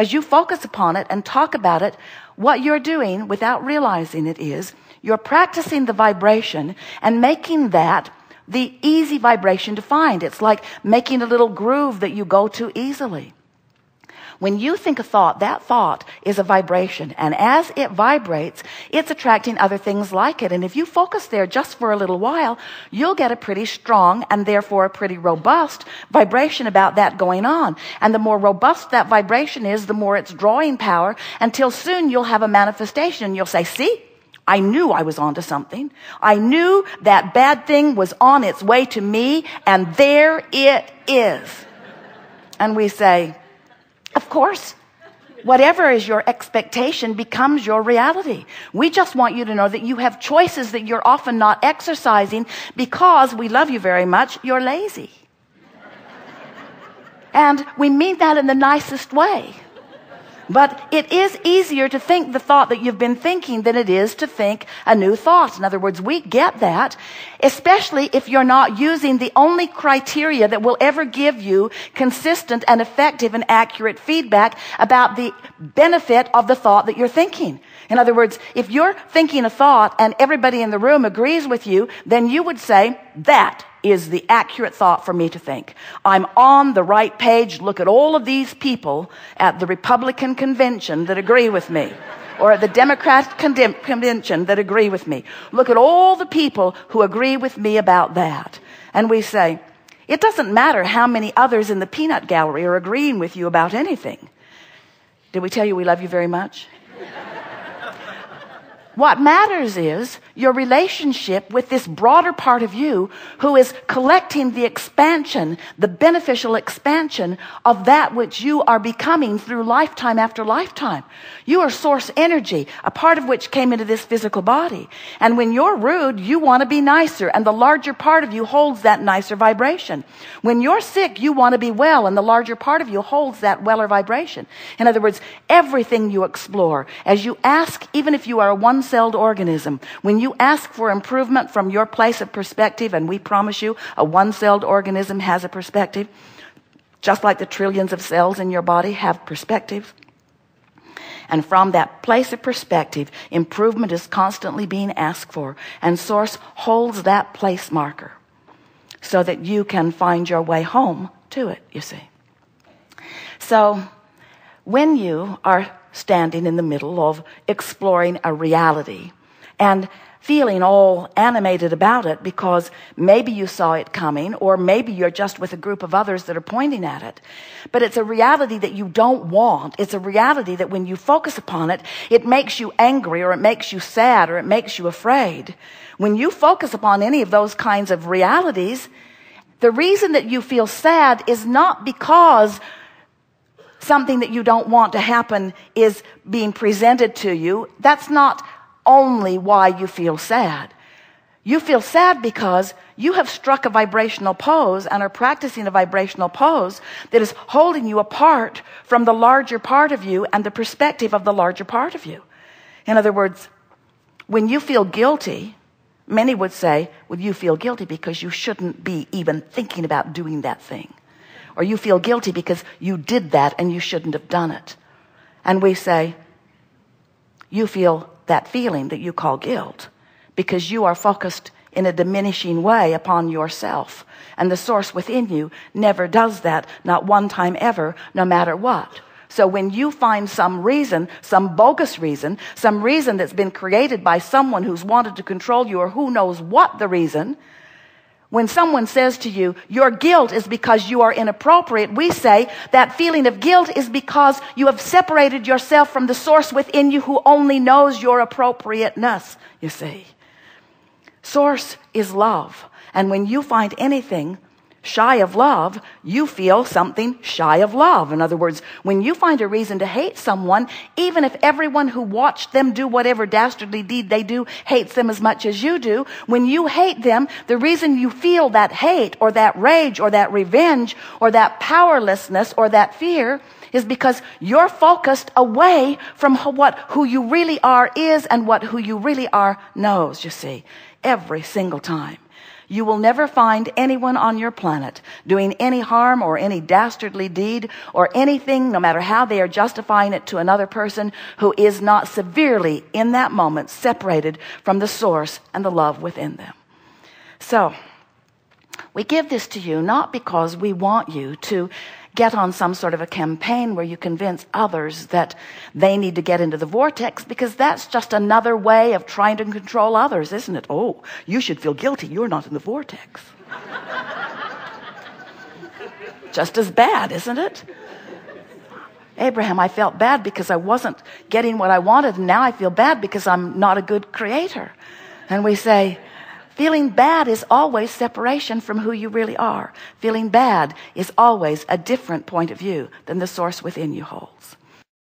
as you focus upon it and talk about it, what you're doing without realizing it is you're practicing the vibration and making that the easy vibration to find. It's like making a little groove that you go to easily. When you think a thought, that thought is a vibration. And as it vibrates, it's attracting other things like it. And if you focus there just for a little while, you'll get a pretty strong and therefore a pretty robust vibration about that going on. And the more robust that vibration is, the more it's drawing power, until soon you'll have a manifestation. You'll say, see, I knew I was onto something. I knew that bad thing was on its way to me, and there it is. And we say, of course, whatever is your expectation becomes your reality. We just want you to know that you have choices that you're often not exercising because we love you very much. You're lazy. And we mean that in the nicest way. But it is easier to think the thought that you've been thinking than it is to think a new thought. In other words, we get that, especially if you're not using the only criteria that will ever give you consistent and effective and accurate feedback about the benefit of the thought that you're thinking. In other words, if you're thinking a thought and everybody in the room agrees with you, then you would say, that is the accurate thought for me to think. I'm on the right page. Look at all of these people at the Republican convention that agree with me, or at the Democrat convention that agree with me. Look at all the people who agree with me about that. And we say, it doesn't matter how many others in the peanut gallery are agreeing with you about anything. Did we tell you we love you very much? What matters is your relationship with this broader part of you who is collecting the expansion, the beneficial expansion of that which you are becoming through lifetime after lifetime. You are source energy, a part of which came into this physical body. And when you're rude, you want to be nicer, and the larger part of you holds that nicer vibration. When you're sick, you want to be well, and the larger part of you holds that weller vibration. In other words, everything you explore, as you ask, even if you are a one-celled organism, when you ask for improvement from your place of perspective, and we promise you a one-celled organism has a perspective, just like the trillions of cells in your body have perspective. And from that place of perspective, improvement is constantly being asked for, and Source holds that place marker so that you can find your way home to it, you see. So when you are standing in the middle of exploring a reality and feeling all animated about it because maybe you saw it coming, or maybe you're just with a group of others that are pointing at it, but it's a reality that you don't want. It's a reality that when you focus upon it, it makes you angry, or it makes you sad, or it makes you afraid. When you focus upon any of those kinds of realities, the reason that you feel sad is not because something that you don't want to happen is being presented to you. That's not only why you feel sad. You feel sad because you have struck a vibrational pose and are practicing a vibrational pose that is holding you apart from the larger part of you and the perspective of the larger part of you. In other words, when you feel guilty, many would say, well, you feel guilty because you shouldn't be even thinking about doing that thing. Or you feel guilty because you did that and you shouldn't have done it. And we say, you feel that feeling that you call guilt because you are focused in a diminishing way upon yourself. And the Source within you never does that, not one time ever, no matter what. So when you find some reason, some bogus reason, some reason that's been created by someone who's wanted to control you, or who knows what the reason, when someone says to you, your guilt is because you are inappropriate, we say that feeling of guilt is because you have separated yourself from the Source within you who only knows your appropriateness, you see. Source is love. And when you find anything shy of love, you feel something shy of love. In other words, when you find a reason to hate someone, even if everyone who watched them do whatever dastardly deed they do hates them as much as you do, when you hate them, the reason you feel that hate or that rage or that revenge or that powerlessness or that fear is because you're focused away from who you really are is and what who you really are knows, you see, every single time. You will never find anyone on your planet doing any harm or any dastardly deed or anything, no matter how they are justifying it to another person, who is not severely in that moment separated from the source and the love within them. So we give this to you not because we want you to get on some sort of a campaign where you convince others that they need to get into the vortex, because that's just another way of trying to control others, isn't it? Oh, you should feel guilty. You're not in the vortex. Just as bad, isn't it? Abraham, I felt bad because I wasn't getting what I wanted, and now I feel bad because I'm not a good creator. And we say, feeling bad is always separation from who you really are. Feeling bad is always a different point of view than the source within you holds.